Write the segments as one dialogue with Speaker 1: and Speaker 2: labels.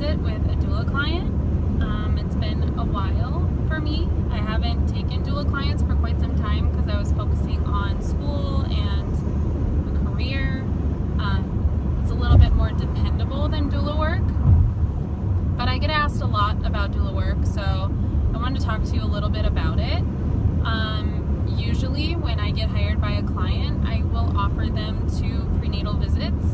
Speaker 1: visit with a doula client. It's been a while for me. I haven't taken doula clients for quite some time because I was focusing on school and a career. It's a little bit more dependable than doula work, but I get asked a lot about doula work, so I wanted to talk to you a little bit about it. Usually when I get hired by a client, I will offer them 2 prenatal visits.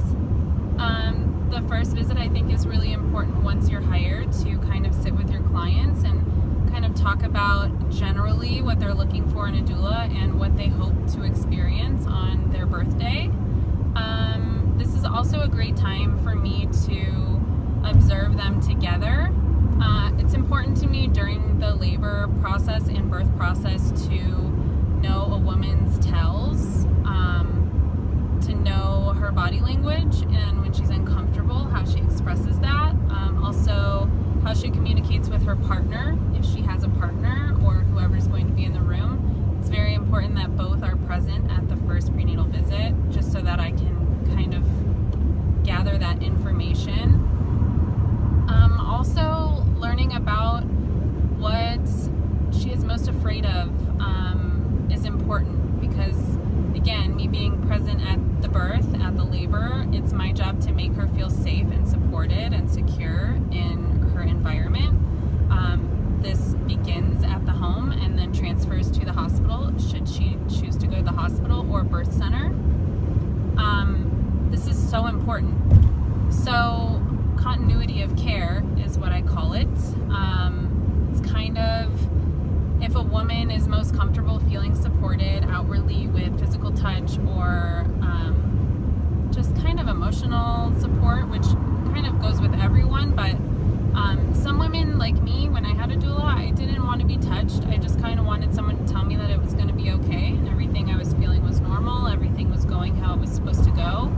Speaker 1: The first visit I think is really important once you're hired, to kind of sit with your clients and kind of talk about generally what they're looking for in a doula and what they hope to experience on their birthday. This is also a great time for me to observe them together. It's important to me during the labor process and birth process to know a woman's tells, to know her body language and when she's uncomfortable, how she expresses that. Also, how she communicates with her partner, if she has a partner or whoever's going to be in the room. It's very important that both are present at the first prenatal visit, just so that I can kind of gather that information. Also, learning about what she is most afraid of is important, because again, me being present at the birth, at the labor, it's my job to make her feel safe and supported and secure in her environment. This begins at the home and then transfers to the hospital, should she choose to go to the hospital or birth center. This is so important. So continuity of care is what I call it. It's kind of, if a woman is most comfortable feeling supported outwardly with physical touch or just kind of emotional support, which kind of goes with everyone, but some women like me, when I had a doula, I didn't want to be touched. I just kind of wanted someone to tell me that it was going to be okay and everything I was feeling was normal, everything was going how it was supposed to go.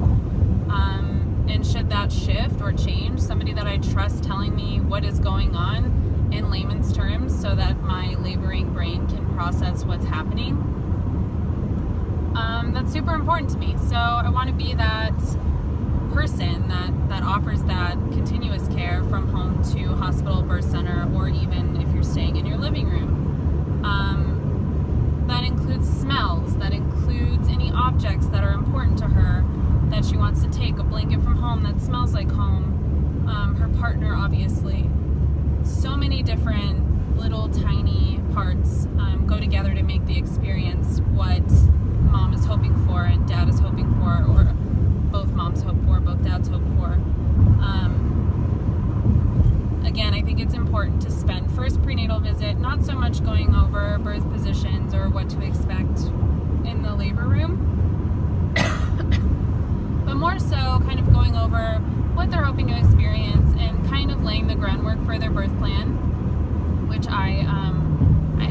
Speaker 1: And should that shift or change, somebody that I trust telling me what is going on in layman's terms so that my laboring brain can process what's happening. That's super important to me. So I want to be that person that offers that continuous care from home to hospital, birth center, or even if you're staying in your living room. That includes smells, that includes any objects that are important to her that she wants to take, a blanket from home that smells like home, her partner, obviously. So many different little tiny parts go together to make the experience what mom is hoping for and dad is hoping for, or both moms hope for, both dads hope for. Again, I think it's important to spend first prenatal visit not so much going over birth positions or what to expect in the labor room, but more so kind of going over what they're hoping to experience and kind of laying the groundwork for their birth plan, which I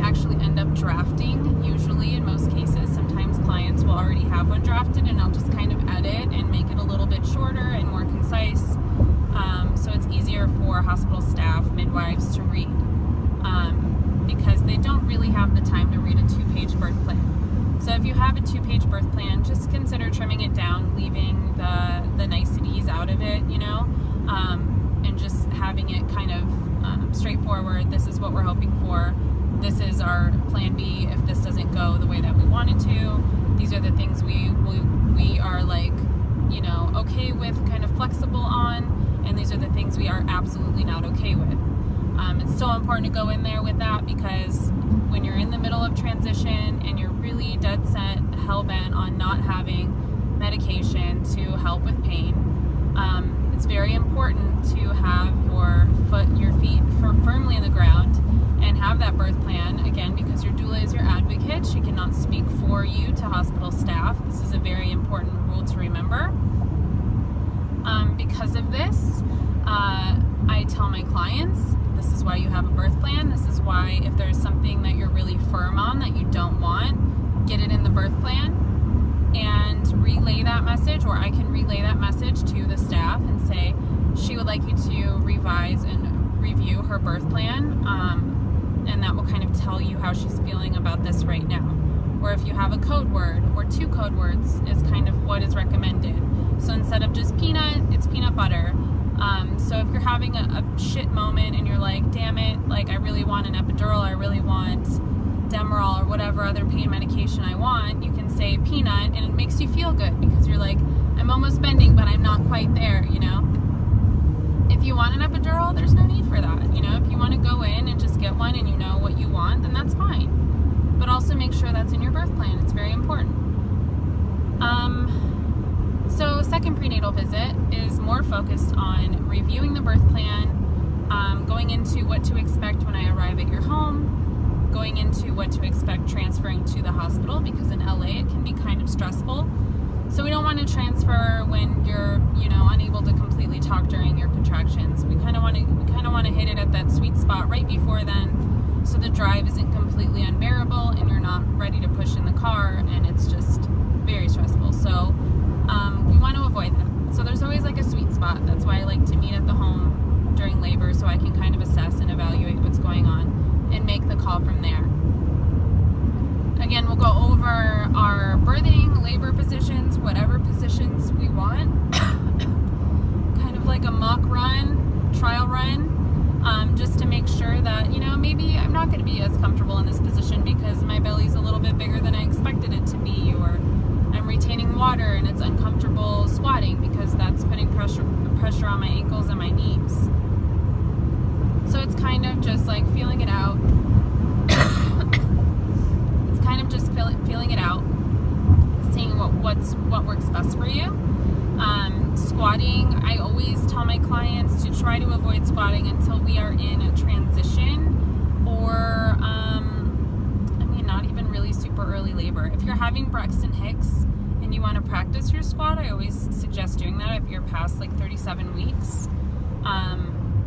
Speaker 1: actually end up drafting, usually in most cases. Sometimes clients will already have one drafted and I'll just kind of edit and make it a little bit shorter and more concise, so it's easier for hospital staff, midwives to read, because they don't really have the time to read a 2-page birth plan. So if you have a 2-page birth plan, just consider trimming it down, leaving the niceties out of it, and just having it kind of straightforward. This is what we're hoping for. This is our plan B if this doesn't go the way that we want it to. These are the things we are like, okay with, kind of flexible on, and these are the things we are absolutely not okay with. It's so important to go in there with that, because when you're in the middle of transition and you're really dead set, hell-bent on not having medication to help with pain, it's very important to have your feet firmly in the ground and have that birth plan, again, because your doula is your advocate. She cannot speak for you to hospital staff. This is a very important rule to remember. Because of this, I tell my clients, this is why you have a birth plan. This is why if there's something that you're really firm on that you don't want, get it in the birth plan and relay that message, or I can relay that message to the staff and say, she would like you to revise and review her birth plan, and that will kind of tell you how she's feeling about this right now. Or if you have a code word or 2 code words is kind of what is recommended. So instead of just peanut, it's peanut butter. So if you're having a shit moment and you're like, damn it, like I really want an epidural, I really want Demerol or whatever other pain medication I want, you can say peanut, and it makes you feel good because you're like, I'm almost bending, but I'm not quite there, you know? If you want an epidural, there's no need for that, you know? If you want to go in and just get one and you know what you want, then that's fine. But also make sure that's in your birth plan. It's very important. So second prenatal visit is more focused on reviewing the birth plan, going into what to expect when I arrive at your home, going into what to expect transferring to the hospital, because in LA it can be kind of stressful. So we don't want to transfer when you're, you know, unable to completely talk during your contractions. We kind of want to hit it at that sweet spot right before then, so the drive isn't completely unbearable and you're not ready to push in the car and it's just very stressful. So we want to avoid them. So there's always like a sweet spot. That's why I like to meet at the home during labor, so I can kind of assess and evaluate what's going on and make the call from there. Again, we'll go over our birthing, labor positions, whatever positions we want. Kind of like a mock run, trial run, just to make sure that, you know, maybe I'm not going to be as comfortable in this position because my belly's a little bit bigger than I expected it to be, or I'm retaining water and it's uncomfortable squatting because that's putting pressure on my ankles and my knees. So it's kind of just like feeling it out. Kind of just feeling it out, seeing what works best for you. Squatting, I always tell my clients to try to avoid squatting until we are in a transition, or not even really super early labor. If you're having Braxton Hicks and you want to practice your squat, I always suggest doing that if you're past like 37 weeks.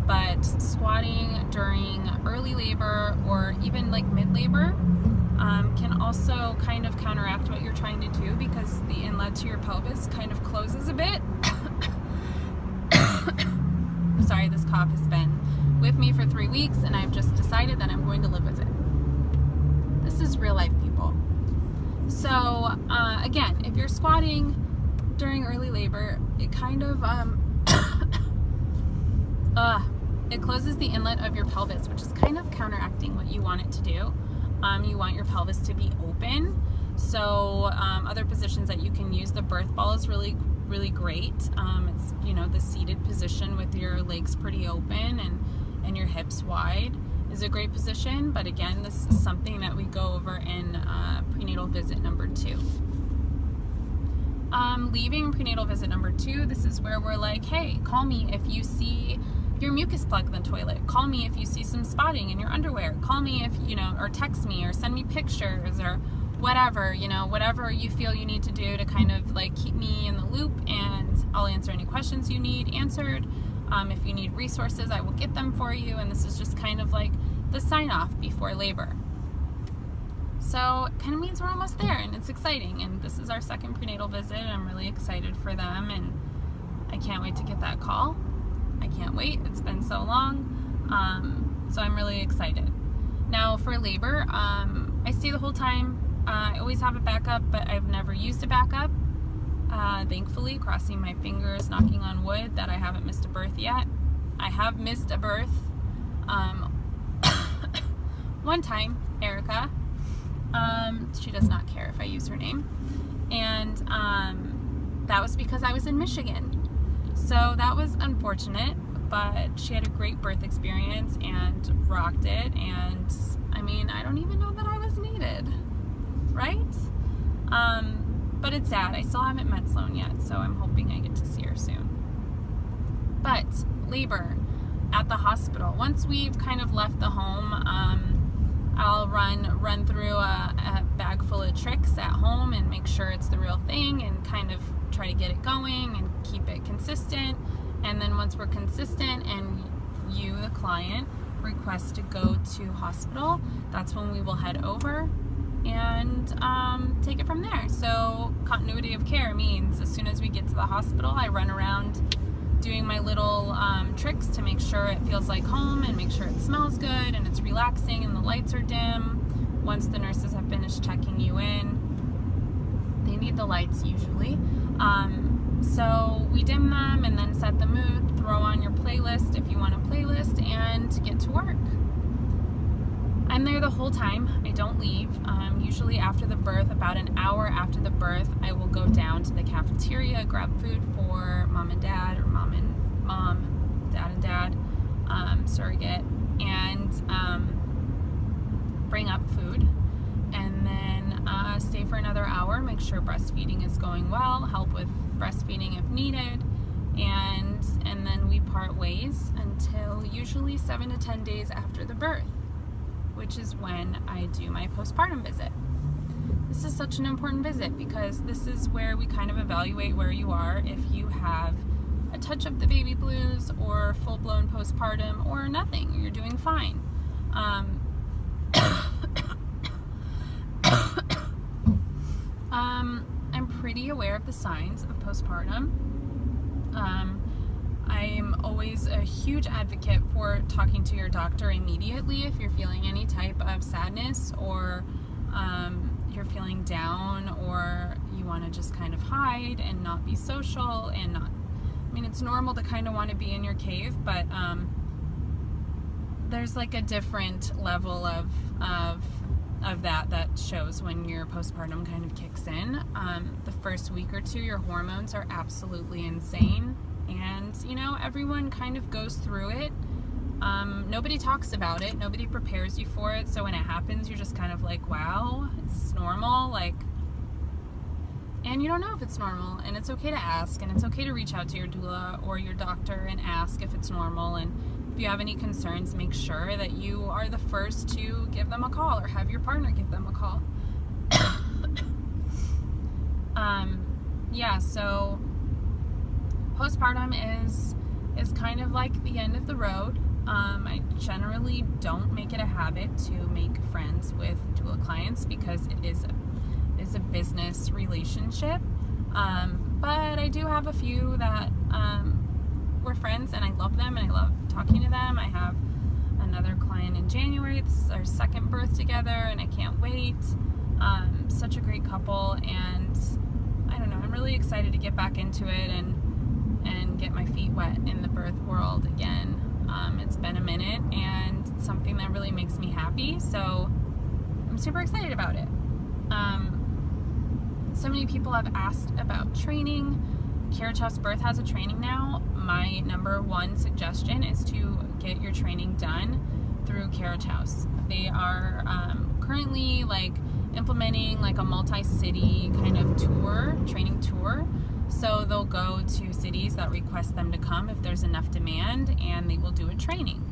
Speaker 1: But squatting during early labor or even like mid-labor can also kind of counteract what you're trying to do, because the inlet to your pelvis kind of closes a bit. Sorry, this cough has been with me for 3 weeks and I've just decided that I'm going to live with it. This is real life, people. So again, if you're squatting during early labor, it kind of it closes the inlet of your pelvis, which is kind of counteracting what you want it to do. You want your pelvis to be open. So other positions that you can use, the birth ball is really, really great. It's, you know, the seated position with your legs pretty open and your hips wide is a great position. But again, this is something that we go over in prenatal visit number 2. Leaving prenatal visit number 2, this is where we're like, hey, call me if you see your mucus plug in the toilet. Call me if you see some spotting in your underwear. Call me if, you know, or text me or send me pictures or whatever, you know, whatever you feel you need to do to kind of like keep me in the loop, and I'll answer any questions you need answered. If you need resources, I will get them for you. And this is just kind of like the sign off before labor. So it kind of means we're almost there and it's exciting. And this is our second prenatal visit. I'm really excited for them and I can't wait to get that call. I can't wait. It's been so long. So I'm really excited. Now for labor, I stay the whole time. I always have a backup, but I've never used a backup. Thankfully, crossing my fingers, knocking on wood, that I haven't missed a birth yet. I have missed a birth one time, Erica. She does not care if I use her name. And that was because I was in Michigan. So that was unfortunate, but she had a great birth experience and rocked it. And I mean, I don't even know that I was needed, right? But it's sad. I still haven't met Sloan yet, so I'm hoping I get to see her soon. But labor at the hospital, once we've kind of left the home, I'll run through a bag full of tricks at home and make sure it's the real thing and kind of try to get it going and keep it consistent. And then once we're consistent and you, the client, request to go to hospital, that's when we will head over and take it from there. So continuity of care means as soon as we get to the hospital, I run around doing my little tricks to make sure it feels like home and make sure it smells good and it's relaxing and the lights are dim. Once the nurses have finished checking you in, they need the lights usually. So we dim them and then set the mood throw on your playlist if you want a playlist, and get to work. I'm there the whole time. I don't leave. Usually after the birth, about an hour after the birth, I will go down to the cafeteria, grab food for mom and dad, or mom, dad and dad, surrogate, and bring up food, and then stay for another hour, make sure breastfeeding is going well, help with breastfeeding if needed, and then we part ways until usually 7 to 10 days after the birth, which is when I do my postpartum visit. This is such an important visit because this is where we kind of evaluate where you are, if you have a touch of the baby blues or full-blown postpartum or nothing, you're doing fine. I'm pretty aware of the signs of postpartum. I'm always a huge advocate for talking to your doctor immediately if you're feeling any type of sadness, or you're feeling down, or you want to just kind of hide and not be social and not, I mean, it's normal to kind of want to be in your cave, but there's like a different level of that shows when your postpartum kind of kicks in. The first week or two, your hormones are absolutely insane, and you know, everyone kind of goes through it. Nobody talks about it, nobody prepares you for it, so when it happens, you're just kind of like, wow, it's normal, like, and you don't know if it's normal, and it's okay to ask, and it's okay to reach out to your doula or your doctor and ask if it's normal, and if you have any concerns, make sure that you are the first to give them a call, or have your partner give them a call. Yeah, so postpartum is kind of like the end of the road. I generally don't make it a habit to make friends with doula clients because it is a business relationship. But I do have a few that we're friends, and I love them, and I love talking to them. I have another client in January. This is our second birth together, and I can't wait. Such a great couple, and I don't know, I'm really excited to get back into it and get my feet wet in the birth world again. It's been a minute, and it's something that really makes me happy, so I'm super excited about it. So many people have asked about training. Carriage House Birth has a training now. My number one suggestion is to get your training done through Carriage House. They are currently like implementing like a multi-city kind of training tour. So they'll go to cities that request them to come if there's enough demand, and they will do a training.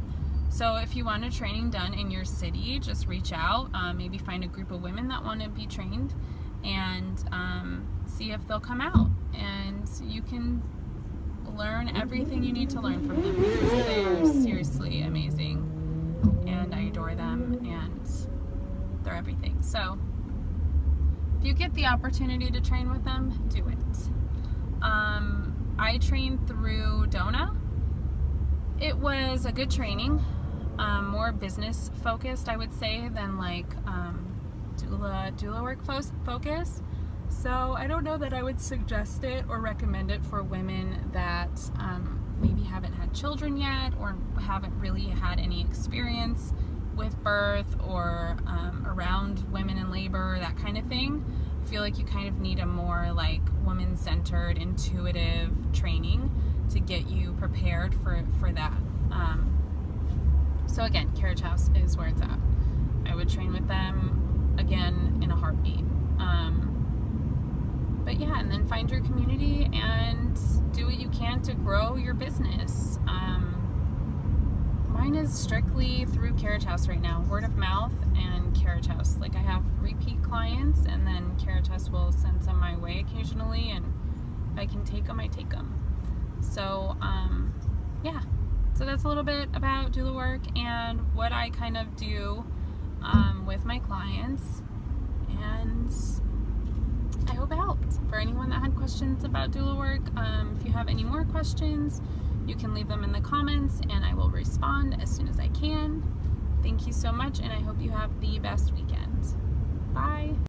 Speaker 1: So if you want a training done in your city, just reach out, maybe find a group of women that want to be trained, and see if they'll come out, and you can learn everything you need to learn from them, because they're seriously amazing, and I adore them, and they're everything. So if you get the opportunity to train with them, do it. I trained through Doula. It was a good training, more business focused, I would say, than like doula work focus. So I don't know that I would suggest it or recommend it for women that maybe haven't had children yet, or haven't really had any experience with birth, or around women in labor, that kind of thing. I feel like you kind of need a more like woman-centered, intuitive training to get you prepared for that. So again, Carriage House is where it's at. I would train with them again in a heartbeat. But yeah, and then find your community and do what you can to grow your business. Mine is strictly through Carriage House right now, word of mouth and Carriage House. Like, I have repeat clients, and then Carriage House will send some my way occasionally, and if I can take them, I take them. So yeah, so that's a little bit about doula work and what I kind of do with my clients, and I hope it helped. For anyone that had questions about doula work, if you have any more questions, you can leave them in the comments, and I will respond as soon as I can. Thank you so much, and I hope you have the best weekend. Bye.